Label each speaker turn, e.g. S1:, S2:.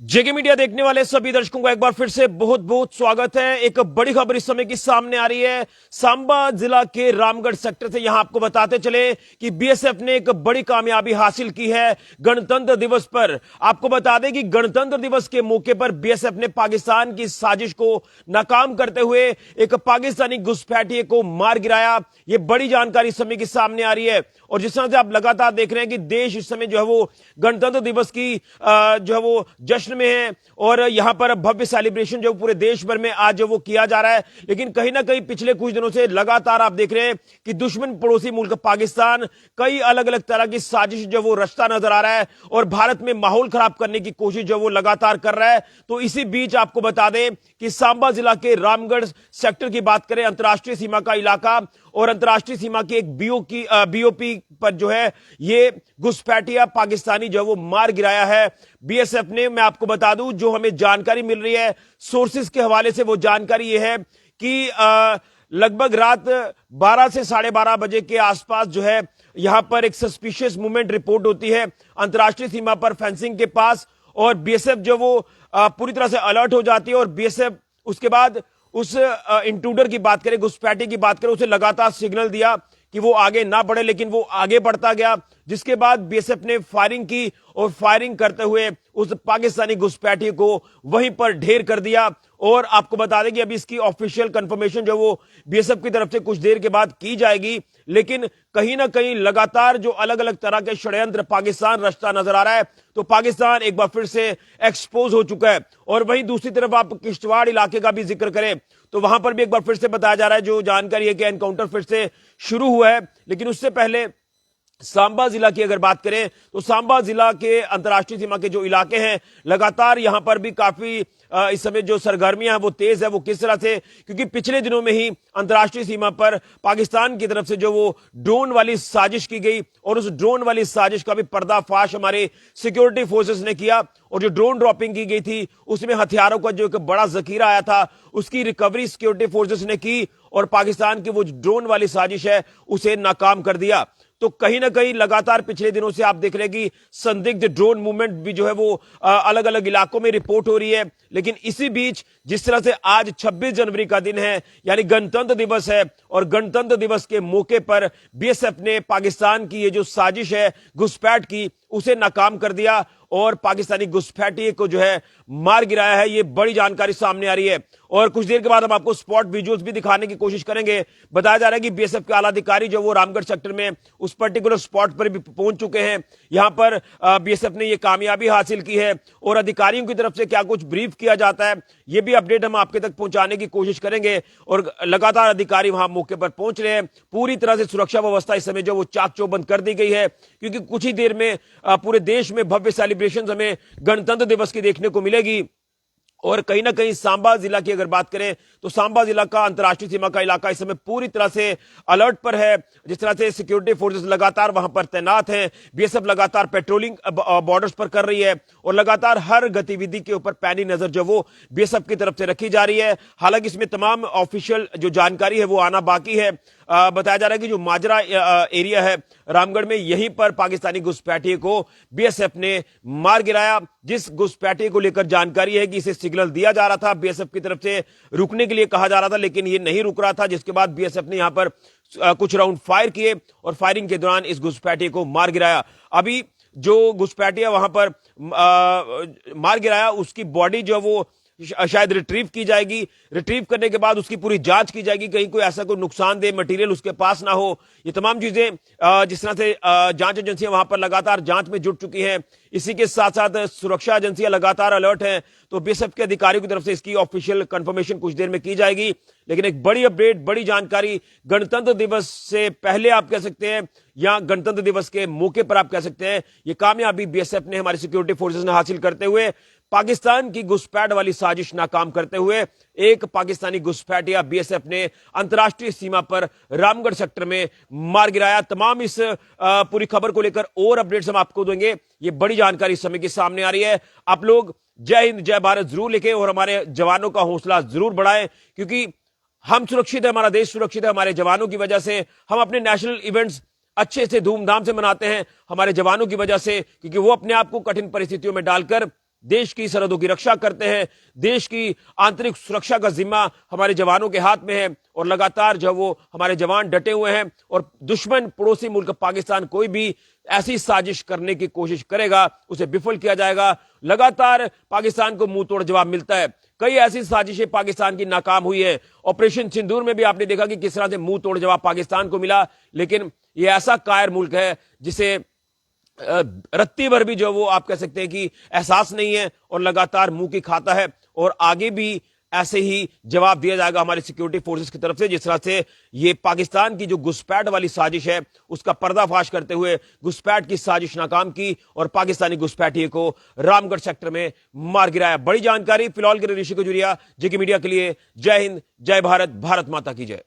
S1: जेके media देखने वाले सभी दर्शकों को एक बार फिर से बहुत बहुत स्वागत है। एक बड़ी खबर इस समय की सामने आ रही है सांबा जिला के रामगढ़ सेक्टर से। यहां आपको बताते चले कि बीएसएफ ने एक बड़ी कामयाबी हासिल की है गणतंत्र दिवस पर। आपको बता दें कि गणतंत्र दिवस के मौके पर बीएसएफ ने पाकिस्तान की साजिश को नाकाम करते हुए एक पाकिस्तानी घुसपैठिए को मार गिराया। यह बड़ी जानकारी इस समय की सामने आ रही है और जिस तरह से आप लगातार देख रहे हैं कि देश इस समय जो है वो गणतंत्र दिवस की जो है वो जश्न में है और यहां पर भव्य सेलिब्रेशन जो पूरे देश भर में आज जो वो किया जा रहा है। लेकिन कहीं ना कहीं पिछले कुछ दिनों से लगातार आप देख रहे हैं कि दुश्मन पड़ोसी मुल्क पाकिस्तान कई अलग अलग तरह की साजिश जो वो रचता नजर आ रहा है और भारत में माहौल खराब करने की कोशिश जो वो लगातार कर रहा है। तो इसी बीच आपको बता दें कि सांबा जिला के रामगढ़ सेक्टर की बात करें, अंतर्राष्ट्रीय सीमा का इलाका और अंतर्राष्ट्रीय सीमा की एक बीओपी पर जो है ये घुसपैठिया पाकिस्तानी जो वो मार गिराया है बीएसएफ ने। मैं आपको बता दूं जो हमें जानकारी मिल रही है सोर्सेस के हवाले से, वो जानकारी ये है कि लगभग रात 12 से 12:30 बजे के आसपास जो है यहां पर एक सस्पिशियस मूवमेंट रिपोर्ट होती है अंतर्राष्ट्रीय सीमा पर फेंसिंग के पास और बीएसएफ जो वो पूरी तरह से अलर्ट हो जाती है और बीएसएफ उसके बाद उस इंट्रूडर की बात करें, घुसपैठिए की बात करें, उसे लगातार सिग्नल दिया कि वो आगे ना बढ़े, लेकिन वो आगे बढ़ता गया। जिसके बाद बीएसएफ ने फायरिंग की और फायरिंग करते हुए उस पाकिस्तानी घुसपैठिए को वहीं पर ढेर कर दिया। और आपको बता दें कि अभी इसकी ऑफिशियल कंफर्मेशन जो वो बीएसएफ की तरफ से कुछ देर के बाद की जाएगी, लेकिन कहीं ना कहीं लगातार जो अलग अलग तरह के षड्यंत्र पाकिस्तान रचता नजर आ रहा है। तो पाकिस्तान एक बार फिर से एक्सपोज हो चुका है। और वहीं दूसरी तरफ आप किश्तवाड़ इलाके का भी जिक्र करें तो वहां पर भी एक बार फिर से बताया जा रहा है, जो जानकारी है कि एनकाउंटर फिर से शुरू हुआ है। लेकिन उससे पहले सांबा जिला की अगर बात करें तो सांबा जिला के अंतर्राष्ट्रीय सीमा के जो इलाके हैं लगातार यहां पर भी काफी इस समय जो सरगर्मियां हैं वो तेज है। वो किस तरह से, क्योंकि पिछले दिनों में ही अंतर्राष्ट्रीय सीमा पर पाकिस्तान की तरफ से जो वो ड्रोन वाली साजिश की गई और उस ड्रोन वाली साजिश का भी पर्दाफाश हमारे सिक्योरिटी फोर्सेस ने किया और जो ड्रोन ड्रॉपिंग की गई थी उसमें हथियारों का जो एक बड़ा जखीरा आया था उसकी रिकवरी सिक्योरिटी फोर्सेस ने की और पाकिस्तान की वो ड्रोन वाली साजिश है उसे नाकाम कर दिया। तो कहीं ना कहीं लगातार पिछले दिनों से आप देख रहे हैं कि संदिग्ध ड्रोन मूवमेंट भी जो है वो अलग अलग इलाकों में रिपोर्ट हो रही है। लेकिन इसी बीच जिस तरह से आज 26 जनवरी का दिन है यानी गणतंत्र दिवस है और गणतंत्र दिवस के मौके पर बीएसएफ ने पाकिस्तान की ये जो साजिश है घुसपैठ की उसे नाकाम कर दिया और पाकिस्तानी घुसपैठिए को जो है मार गिराया है। ये बड़ी जानकारी सामने आ रही है और कुछ देर के बाद हम आपको स्पॉट विजुअल्स भी दिखाने की कोशिश करेंगे। बताया जा रहा है कि बीएसएफ के आला अधिकारी जो वो रामगढ़ सेक्टर में उस पर्टिकुलर स्पॉट पर भी पहुंच चुके हैं। यहां पर बीएसएफ ने ये कामयाबी हासिल की है और अधिकारियों की तरफ से क्या कुछ ब्रीफ किया जाता है ये भी अपडेट हम आपके तक पहुंचाने की कोशिश करेंगे। और लगातार अधिकारी वहां मौके पर पहुंच रहे हैं। पूरी तरह से सुरक्षा व्यवस्था इस समय जो वो चाक चौबंद कर दी गई है क्योंकि कुछ ही देर में पूरे देश में भव्य सेलिब्रेशन हमें गणतंत्र दिवस की देखने को मिलेगी। और कहीं ना कहीं सांबा जिला की अगर बात करें तो सांबा जिला का अंतर्राष्ट्रीय सीमा का इलाका इस समय पूरी तरह से अलर्ट पर है। जिस तरह से सिक्योरिटी फोर्सेस लगातार वहां पर तैनात हैं, बीएसएफ लगातार पेट्रोलिंग बॉर्डर्स पर कर रही है और लगातार हर गतिविधि के ऊपर पैनी नजर जो वो बीएसएफ की तरफ से रखी जा रही है। हालांकि इसमें तमाम ऑफिशियल जो जानकारी है वो आना बाकी है। बताया जा रहा है कि जो माजरा एरिया है रामगढ़ में यहीं पर पाकिस्तानी घुसपैठिए को बीएसएफ ने मार गिराया। जिस घुसपैठिए को लेकर जानकारी है कि इसे सिग्नल दिया जा रहा था बीएसएफ की तरफ से रुकने के लिए कहा जा रहा था, लेकिन ये नहीं रुक रहा था, जिसके बाद बीएसएफ ने यहां पर कुछ राउंड फायर किए और फायरिंग के दौरान इस घुसपैठिए को मार गिराया। अभी जो घुसपैठिया वहां पर मार गिराया उसकी बॉडी जो वो शायद रिट्रीव की जाएगी। रिट्रीव करने के बाद उसकी पूरी जांच की जाएगी, कहीं कोई ऐसा कोई नुकसानदेह मटेरियल उसके पास ना हो। ये तमाम चीजें जिस तरह से जांच एजेंसियां वहां पर लगातार जांच में जुट चुकी हैं। इसी के साथ साथ सुरक्षा एजेंसियां लगातार अलर्ट हैं। तो बीएसएफ के अधिकारियों की तरफ से इसकी ऑफिशियल कंफर्मेशन कुछ देर में की जाएगी। लेकिन एक बड़ी अपडेट, बड़ी जानकारी गणतंत्र दिवस से पहले आप कह सकते हैं या गणतंत्र दिवस के मौके पर आप कह सकते हैं, ये कामयाबी बीएसएफ ने, हमारी सिक्योरिटी फोर्सेस ने हासिल करते हुए पाकिस्तान की घुसपैठ वाली साजिश नाकाम करते हुए एक पाकिस्तानी घुसपैठिया बीएसएफ ने अंतर्राष्ट्रीय सीमा पर रामगढ़ सेक्टर में मार गिराया। तमाम इस पूरी खबर को लेकर और अपडेट्स हम आपको देंगे। ये बड़ी जानकारी इस समय के सामने आ रही है। आप लोग जय हिंद जय भारत जरूर लिखें और हमारे जवानों का हौसला जरूर बढ़ाएं, क्योंकि हम सुरक्षित है, हमारा देश सुरक्षित है हमारे जवानों की वजह से। हम अपने नेशनल इवेंट्स अच्छे से धूमधाम से मनाते हैं हमारे जवानों की वजह से, क्योंकि वो अपने आप को कठिन परिस्थितियों में डालकर देश की सरहदों की रक्षा करते हैं, देश की आंतरिक सुरक्षा का जिम्मा हमारे जवानों के हाथ में है और लगातार जो वो हमारे जवान डटे हुए हैं और दुश्मन पड़ोसी मुल्क पाकिस्तान कोई भी ऐसी साजिश करने की कोशिश करेगा उसे विफल किया जाएगा। लगातार पाकिस्तान को मुंह तोड़ जवाब मिलता है। कई ऐसी साजिशें पाकिस्तान की नाकाम हुई है। ऑपरेशन सिंदूर में भी आपने देखा कि किस तरह से मुंह तोड़ जवाब पाकिस्तान को मिला, लेकिन यह ऐसा कायर मुल्क है जिसे रत्ती भर भी जो वो आप कह सकते हैं कि एहसास नहीं है और लगातार मुंह की खाता है और आगे भी ऐसे ही जवाब दिया जाएगा हमारी सिक्योरिटी फोर्सेस की तरफ से। जिस तरह से ये पाकिस्तान की जो घुसपैठ वाली साजिश है उसका पर्दाफाश करते हुए घुसपैठ की साजिश नाकाम की और पाकिस्तानी घुसपैठिए को रामगढ़ सेक्टर में मार गिराया। बड़ी जानकारी फिलहाल के ऋषि को जुड़िया जेके मीडिया के लिए। जय हिंद, जय भारत, भारत माता की जय।